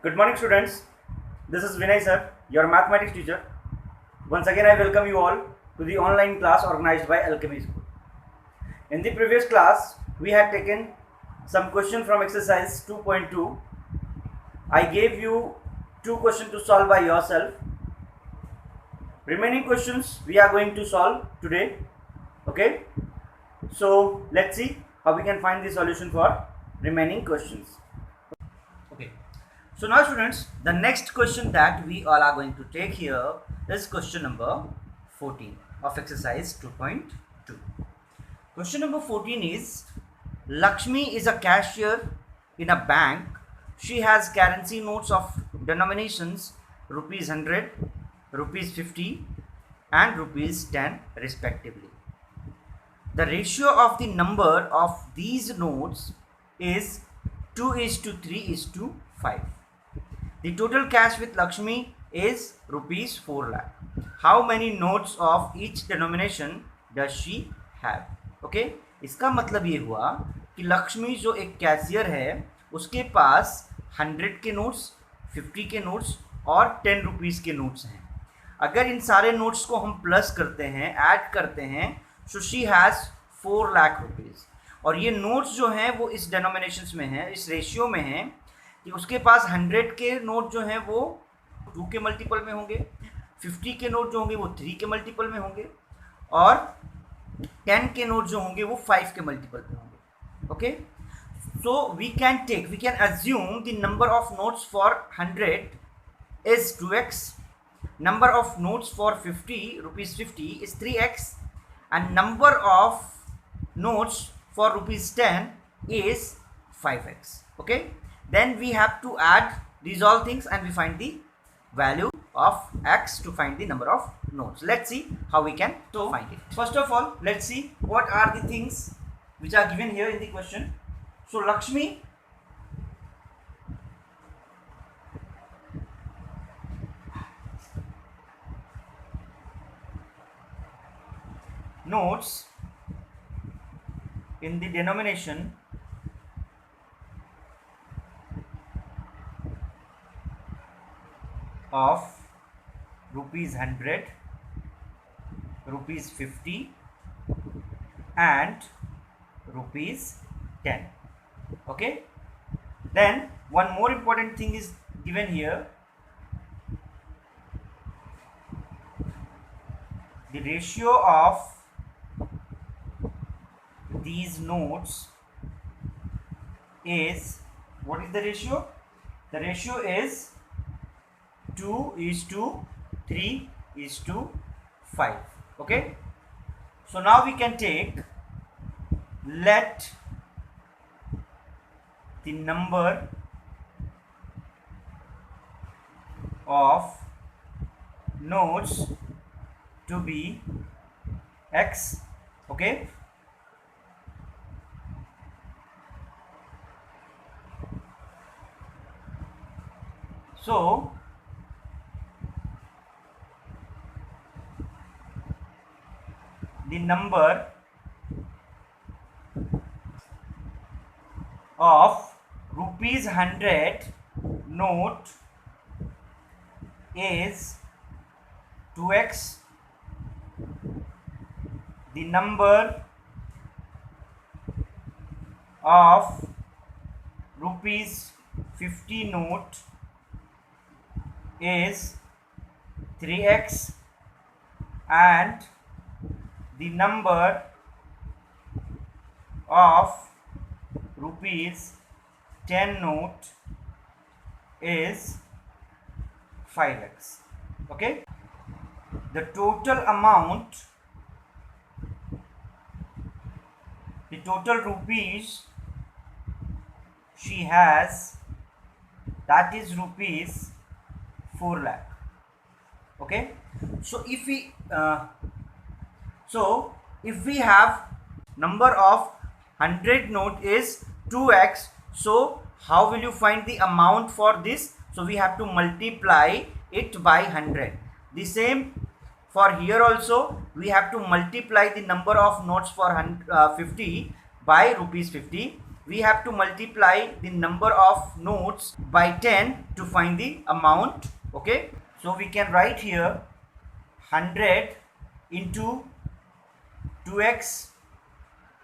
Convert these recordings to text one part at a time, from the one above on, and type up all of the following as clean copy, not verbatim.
Good morning, students. This is Vinay sir, your mathematics teacher. Once again, I welcome you all to the online class organized by Alchemy School. In the previous class, we had taken some questions from exercise 2.2. I gave you two questions to solve by yourself. Remaining questions we are going to solve today. Okay? So, let's see how we can find the solution for remaining questions. Okay. So now students, the next question that we all are going to take here is question number 14 of exercise 2.2. Question number 14 is, Lakshmi is a cashier in a bank. She has currency notes of denominations rupees 100, rupees 50 and rupees 10 respectively. The ratio of the number of these notes is 2:3:5. The total cash with Lakshmi is rupees 4 lakh. How many notes of each denomination does she have? Okay, इसका मतलब ये हुआ कि लक्ष्मी जो एक cashier है उसके पास 100 के नोट्स, 50 के नोट्स और 10 रुपीज़ के नोट्स हैं. अगर इन सारे नोट्स को हम प्लस करते हैं, ऐड करते हैं, so she has 4 lakh rupees. और ये नोट्स जो हैं वो इस डेनोमिनेशंस में हैं, इस रेशियो में हैं कि उसके पास 100 के नोट जो हैं वो 2 के मल्टीपल में होंगे, 50 के नोट जो होंगे वो 3 के मल्टीपल में होंगे और 10 के नोट जो होंगे वो 5 के मल्टीपल में होंगे. Okay, so we can assume the number of notes for 100 is 2x, number of notes for 50 rupees 50 is 3x and number of notes for rupees 10 is 5x. Okay, then we have to add these all things and we find the value of x to find the number of notes. Let's see how we can find it. First of all, let's see what are the things which are given here in the question. So Lakshmi notes in the denomination of rupees 100, rupees 50 and rupees 10. Okay, then one more important thing is given here. The ratio of these notes is, what is the ratio? The ratio is 2:3:5. Okay, so now we can take, let the number of notes to be x. Okay, so the number of rupees 100 note is 2x. The number of rupees 50 note is 3x and the number of rupees 10 note is 5x. Okay, the total amount, the total rupees she has, that is rupees 4 lakh. Okay, so if we have number of 100 note is 2x, so how will you find the amount for this? So we have to multiply it by 100. The same for here also, we have to multiply the number of notes for 50 by rupees 50. we have to multiply the number of notes by 10 to find the amount. Okay, so we can write here 100 into 2x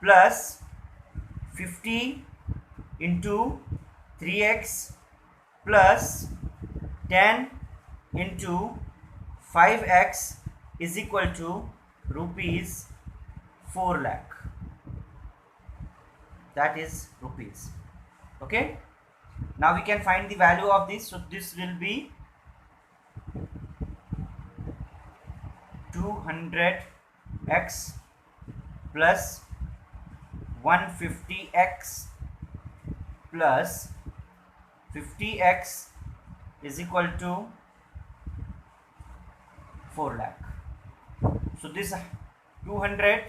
plus 50 into 3x plus 10 into 5x is equal to rupees 4 lakh. That is rupees. Okay, now we can find the value of this. So this will be 200x plus 150x plus 50x is equal to 4 lakh. So this 200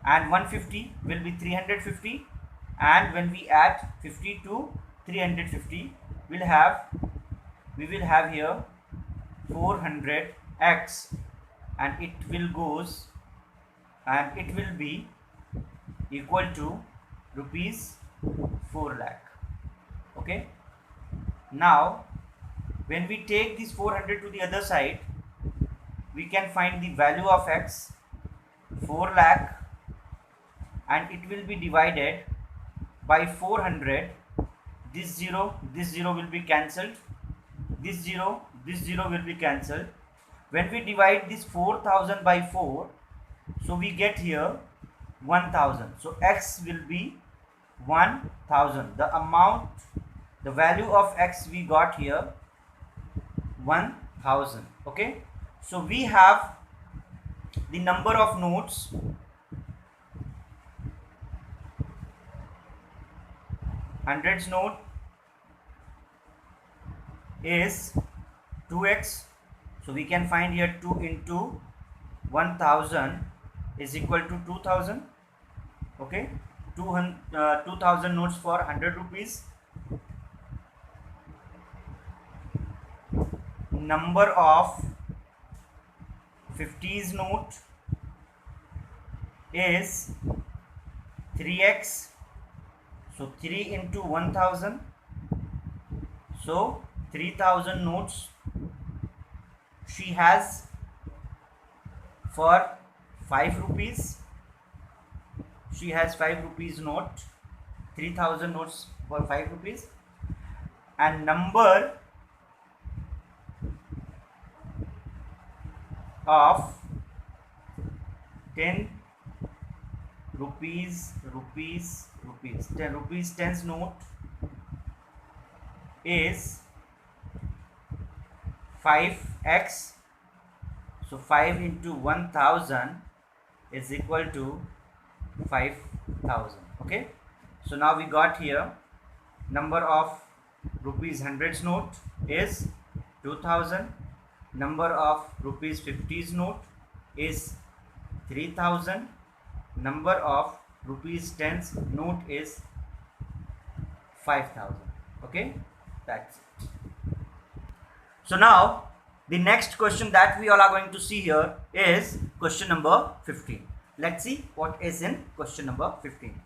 and 150 will be 350, and when we add 50 to 350 we will have here 400x, and it will be equal to rupees 4 lakh. Okay, now when we take this 400 to the other side, we can find the value of x, 4 lakh, and it will be divided by 400. This 0 will be cancelled, this 0 will be cancelled. When we divide this 4000 by 4, so we get here 1000. So x will be 1000. The value of x we got here 1000. Okay, so we have the number of notes hundreds note is 2x. So we can find here 2 into 1000 is equal to 2000. Okay, 2000 notes for 100 rupees. Number of 50s note is 3x. So 3 into 1000, so 3000 notes she has for 5 rupees. She has 5 rupees note, 3000 notes for 5 rupees. And number of 10 rupees 10 rupees 10s note is 5x. So 5 into 1000 is equal to 5000. Okay, so now we got here number of rupees 100s note is 2000, number of rupees 50s note is 3000, number of rupees 10s note is 5000. Okay, that's it. So now the next question that we all are going to see here is question number 15. Let's see what is in question number 15.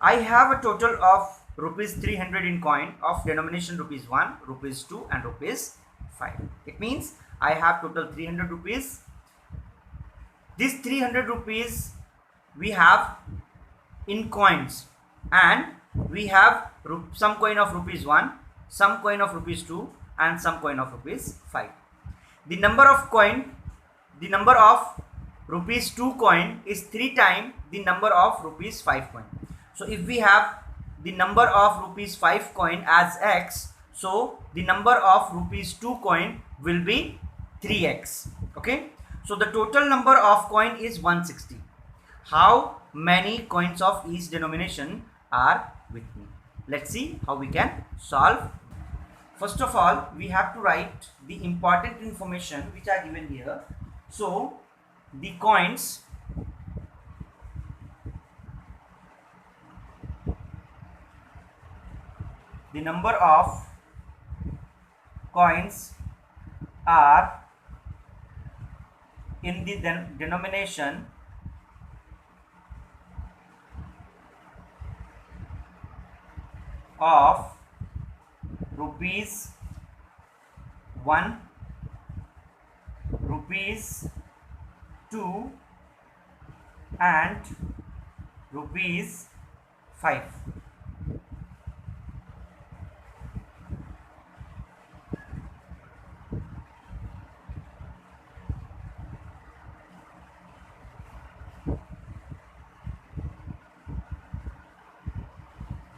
I have a total of rupees 300 in coin of denomination rupees 1, rupees 2 and rupees 5. It means I have total 300 rupees. This 300 rupees we have in coins, and we have some coin of rupees 1, some coin of rupees 2 and some coin of rupees 5. The number of rupees 2 coin is 3 times the number of rupees 5 coin. So if we have the number of rupees 5 coin as x, so the number of rupees 2 coin will be 3x. Okay, so the total number of coin is 160. How many coins of each denomination are with me? Let's see how we can solve. First of all, we have to write the important information which are given here. So the coins, the number of coins are in the denomination of rupees 1, rupees 2 and rupees 5.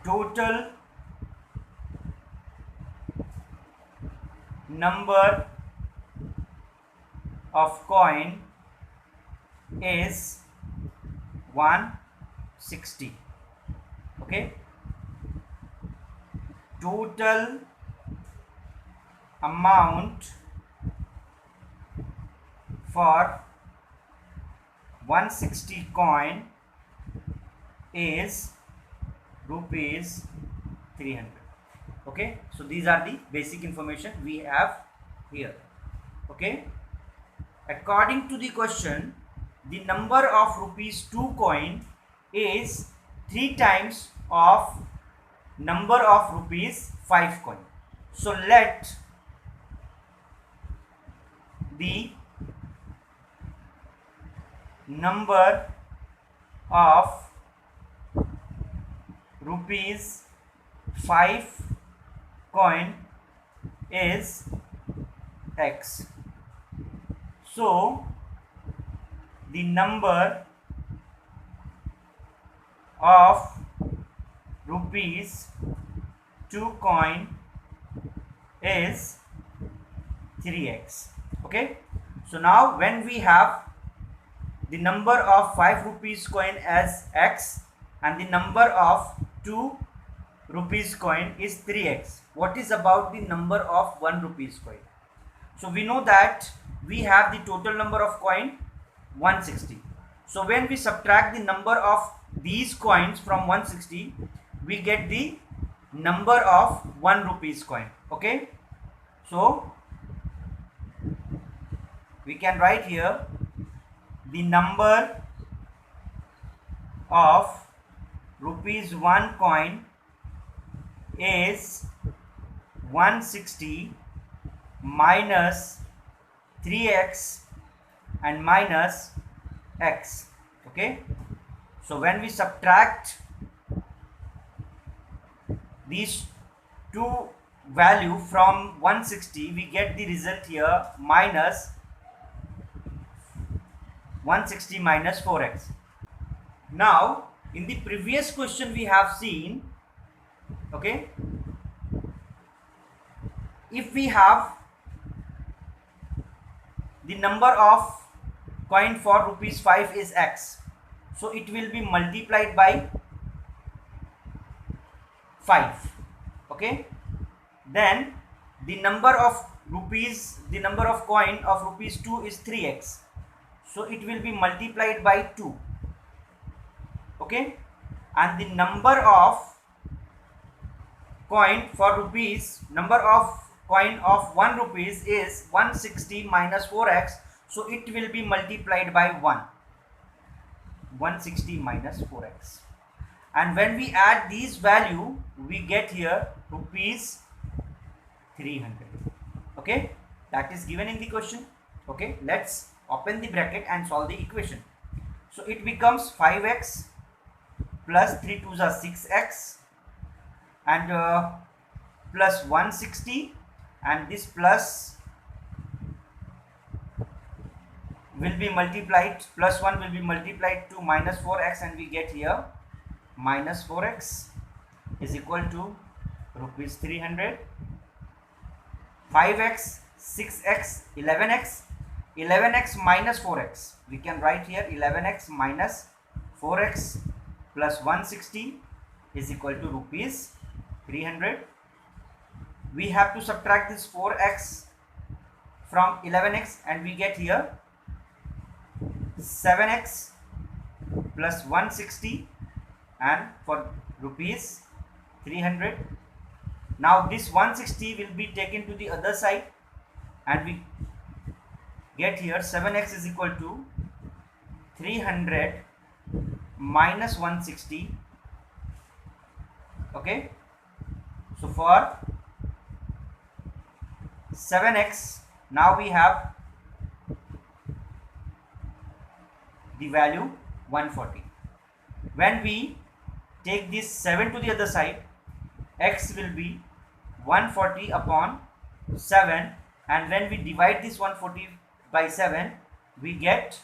Total number of coin is 160. Okay, total amount for 160 coin is rupees 300. Okay, so these are the basic information we have here. Okay, according to the question, the number of rupees 2 coin is 3 times of number of rupees 5 coin. So let the number of rupees 5 coin is x. So the number of rupees 2 coin is 3x. Okay, so now when we have the number of 5 rupees coin as x and the number of 2 rupees coin is 3x, what is about the number of 1 rupees coin? So we know that we have the total number of coin 160. So when we subtract the number of these coins from 160, we get the number of 1 rupees coin. Okay, so we can write here the number of rupees 1 coin is 160 minus 3x and minus x. Okay, so when we subtract these two value from 160, we get the result here minus 160 minus 4x. Now in the previous question we have seen, okay, if we have the number of coin for rupees 5 is x, so it will be multiplied by 5. Okay, then the number of rupees, the number of coin of rupees 2 is 3x, so it will be multiplied by 2. Okay, and the number of coin for rupees, number of coin of 1 rupees is 160 minus 4x, so it will be multiplied by 1. 160 minus 4x, and when we add these value, we get here rupees 300. Okay, that is given in the question. Okay, let's open the bracket and solve the equation. So it becomes 5x plus 3 2s are 6x and plus 160, and this plus will be multiplied, plus 1 will be multiplied to minus 4x, and we get here minus 4x is equal to rupees 300. 5x, 6x, 11x, 11x minus 4x, we can write here 11x minus 4x plus 160 is equal to rupees 300. We have to subtract this 4x from 11x, and we get here 7x plus 160 and for rupees 300. Now this 160 will be taken to the other side, and we get here 7x is equal to 300 minus 160. Okay, So for 7x, now we have the value 140. When we take this 7 to the other side, x will be 140 upon 7, and when we divide this 140 by 7, we get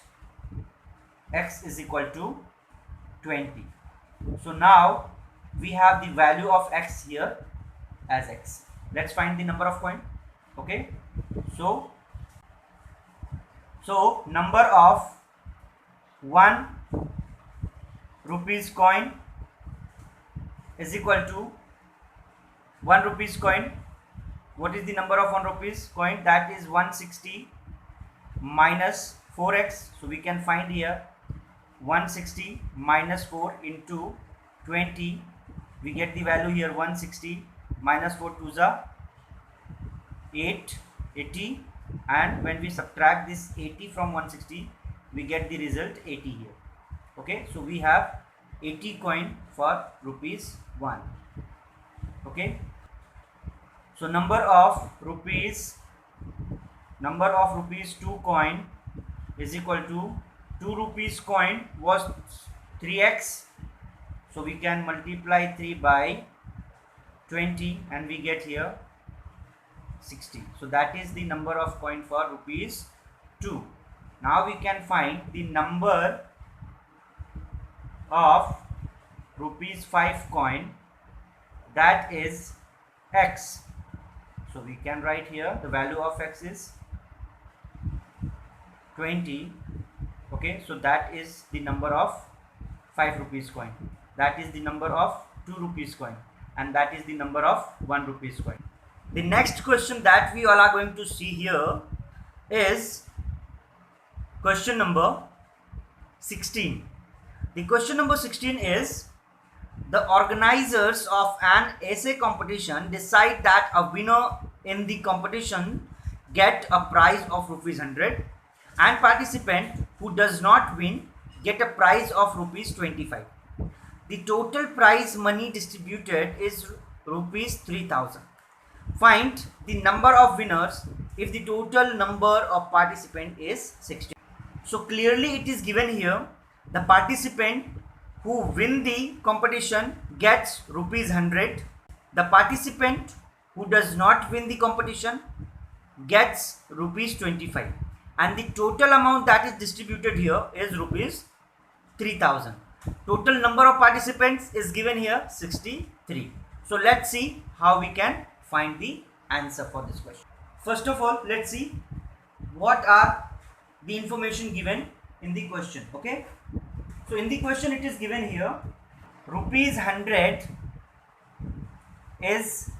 x is equal to 20. So now we have the value of x here as x. Let's find the number of coin. Okay, so number of 1 rupees coin is equal to 1 rupees coin. What is the number of 1 rupees coin? That is 160 minus 4x. So we can find here 160 minus 4 into 20. We get the value here 160 minus 4 to the 80, and when we subtract this 80 from 160, we get the result 80 here. Okay, so we have 80 coin for rupees 1. Okay, so number of rupees 2 coin is equal to 2 rupees coin was 3x, so we can multiply 3 by 20 and we get here 60. So that is the number of coin for rupees 2. Now we can find the number of rupees 5 coin, that is x. So we can write here the value of x is 20. Okay, so that is the number of 5 rupees coin, that is the number of 2 rupees coin, and that is the number of 1 rupees coin. The next question that we all are going to see here is question number 16. The question number 16 is, the organizers of an essay competition decide that a winner in the competition get a prize of rupees 100 and participant who does not win get a prize of rupees 25. The total prize money distributed is rupees 3000. Find the number of winners if the total number of participants is 16. So clearly it is given here, the participant who win the competition gets rupees 100. The participant who does not win the competition gets rupees 25. And the total amount that is distributed here is rupees 3000. Total number of participants is given here 63. So let's see how we can find the answer for this question. First of all, let's see what are the information given in the question. Okay, so in the question it is given here, rupees 100 is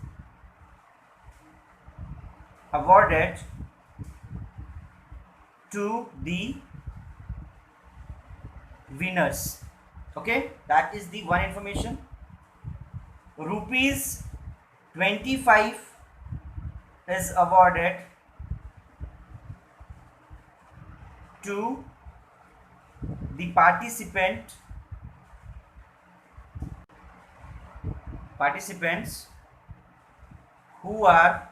awarded to the winners. Okay, that is the one information. Rupees 25 is awarded to the participants who are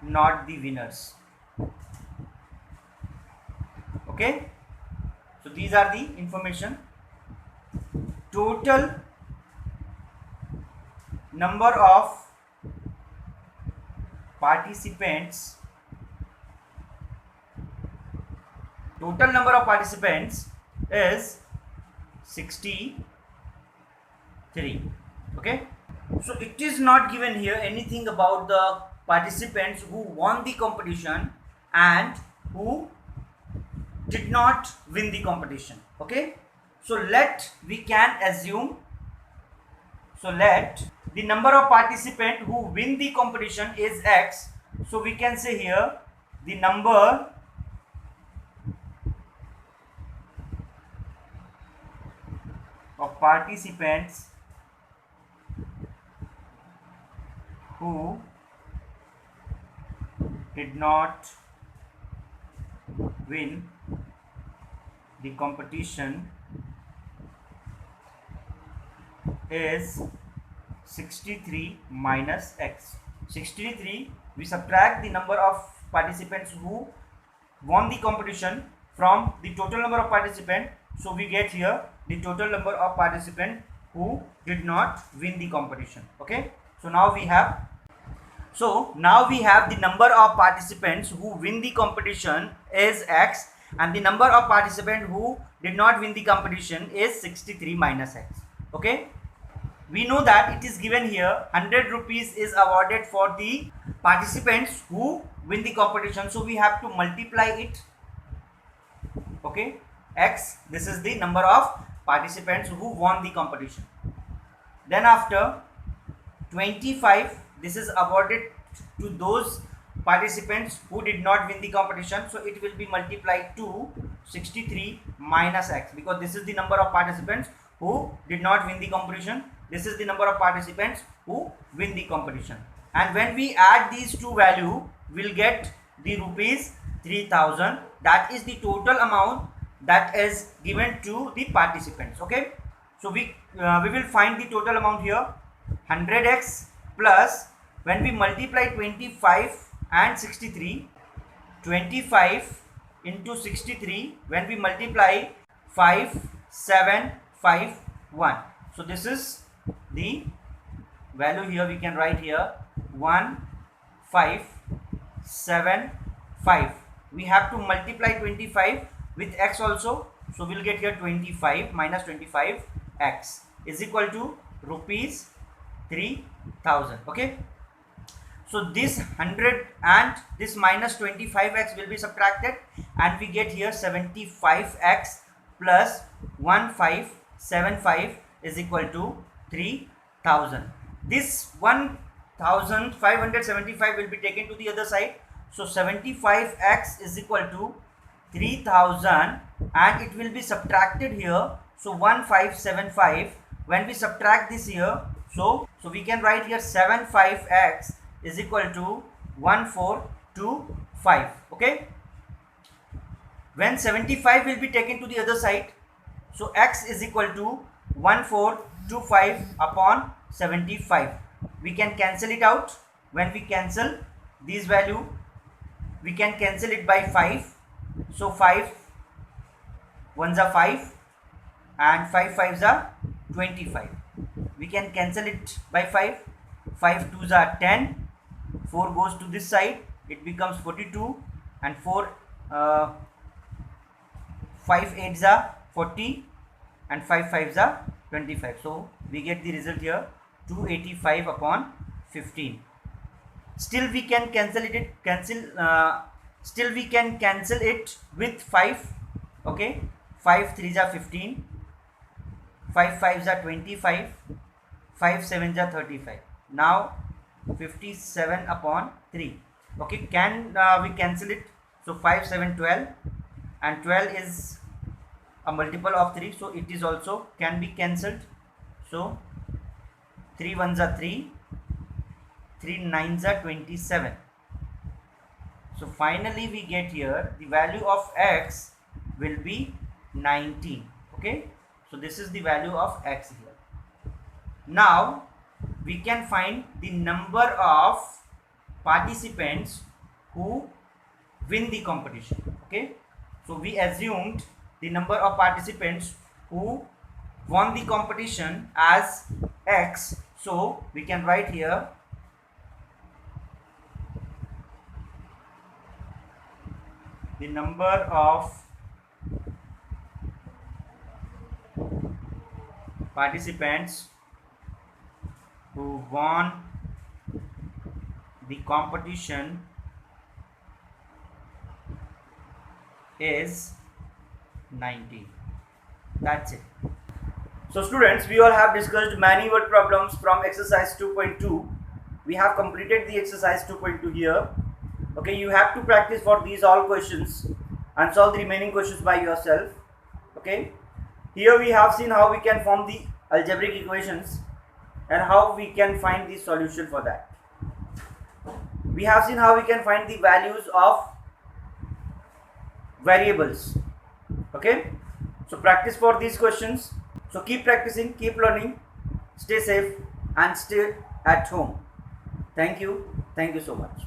not the winners. Okay, so these are the information. Total number of participants is 63. Okay, so it is not given here anything about the participants who won the competition and who did not win the competition. Okay, so let the number of participants who win the competition is x. So we can say here the number of participants who did not win the competition is 63 minus x. 63, we subtract the number of participants who won the competition from the total number of participants. So we get here the total number of participants who did not win the competition. Okay, so now we have the number of participants who win the competition is x, and the number of participants who did not win the competition is 63 minus x. Okay, we know that it is given here 100 rupees is awarded for the participants who win the competition, so we have to multiply it. Okay, x, this is the number of participants who won the competition. Then after 25, this is awarded to those participants who did not win the competition, so it will be multiplied to 63 minus x, because this is the number of participants who did not win the competition, this is the number of participants who win the competition, and when we add these two values, we'll get the rupees 3000. That is the total amount that is given to the participants. Okay, so we will find the total amount here, 100x plus, when we multiply 25 and 63, 25 into 63, when we multiply 5751, so this is the value here. We can write here 1575. We have to multiply 25 with x also, so we'll get here 25 minus 25 x is equal to rupees 3000. Okay, so this 100 and this minus 25x will be subtracted, and we get here 75x plus 1575 is equal to 3000. This 1575 will be taken to the other side, so 75x is equal to 3000, and it will be subtracted here, so 1575, when we subtract this here, so we can write here 75x is equal to 1425. Okay, when 75 will be taken to the other side, so x is equal to 1425 upon 75. We can cancel it out. When we cancel these value, we can cancel it by 5, so 5 ones are 5 and 5 fives are 25. We can cancel it by 5, 5 twos are 10, 4 goes to this side, it becomes 42, and 5 eights are 40 and 5 fives are 25. So we get the result here 285 upon 15. Still we can cancel it with 5. Okay, 5 threes are 15, 5 fives are 25, 5 sevens are 35. Now 57 upon 3. Okay, can we cancel it? So 5 7 12, and 12 is a multiple of 3, so it is also can be cancelled. So 3 ones are 3, 3 nines are 27. So finally we get here the value of x will be 19. Okay, so this is the value of x here. Now we can find the number of participants who win the competition. Okay, so we assumed the number of participants who won the competition as x, so we can write here the number of participants who won the competition is 90. That's it. So students, we all have discussed many word problems from exercise 2.2. We have completed the exercise 2.2 here. Okay, you have to practice for these all questions and solve the remaining questions by yourself. Okay, here we have seen how we can form the algebraic equations and how we can find the solution for that. We have seen how we can find the values of variables. Okay, so practice for these questions. So keep practicing, keep learning. stay safe and stay at home. Thank you so much.